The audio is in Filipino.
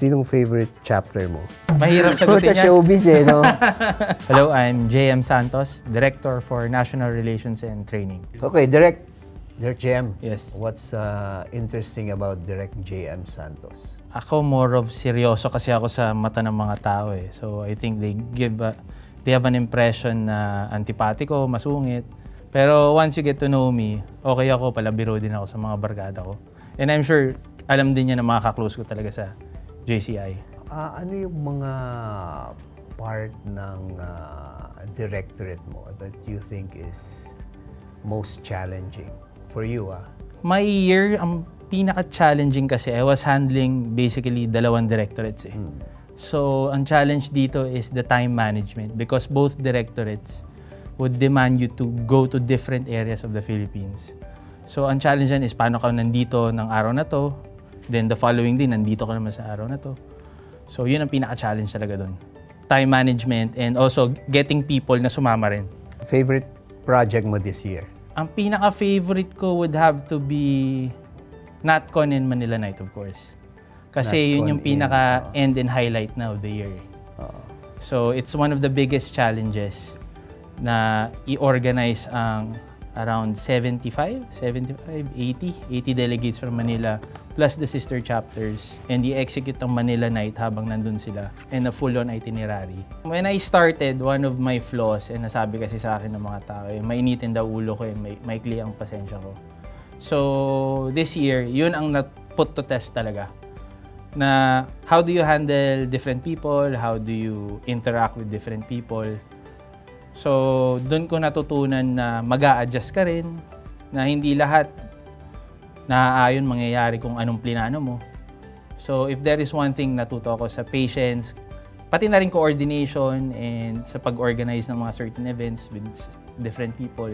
Sinong favorite chapter mo? Mahirap sagutin yan. Showbiz eh, no? Hello, I'm JM Santos, Director for National Relations and Training. Okay, Direct JM. Yes. What's interesting about Direct JM Santos? Ako more of seryoso kasi ako sa mata ng mga tao eh. So I think they have an impression na antipatiko, masungit. Pero once you get to know me, okay ako, palabiro din ako sa mga barkada ko. And I'm sure alam din niya na makaka-close ko talaga sa JCI. Ano yung mga part ng directorate mo that you think is most challenging for you? My year, ang pinaka-challenging kasi, I was handling basically dalawang directorates eh. So, ang challenge dito is the time management because both directorates would demand you to go to different areas of the Philippines. So, ang challenge dyan is paano ka nandito ng araw na to, then the following day, nandito ka naman sa araw na to. So, yun ang pinaka-challenge talaga doon. Time management and also getting people na sumama rin. Favorite project mo this year? Ang pinaka-favorite ko would have to be NatCon and Manila Night, of course. Kasi yun yung pinaka-end and highlight na of the year. So, it's one of the biggest challenges na i-organize ang around 80 delegates from Manila plus the sister chapters and i-execute ang Manila Night habang nandun sila and a full-on itinerary. When I started, one of my flaws, and nasabi kasi sa akin ng mga tao, mainitin daw ulo ko, maikli ang pasensya ko. So, this year, yun ang put to test talaga. Na how do you handle different people? How do you interact with different people? So, doon ko natutunan na mag-a-adjust ka rin, na hindi lahat naaayon mangyayari kung anong plinano mo. So, if there is one thing natuto ko sa patience, pati na rin coordination and sa pag-organize ng mga certain events with different people.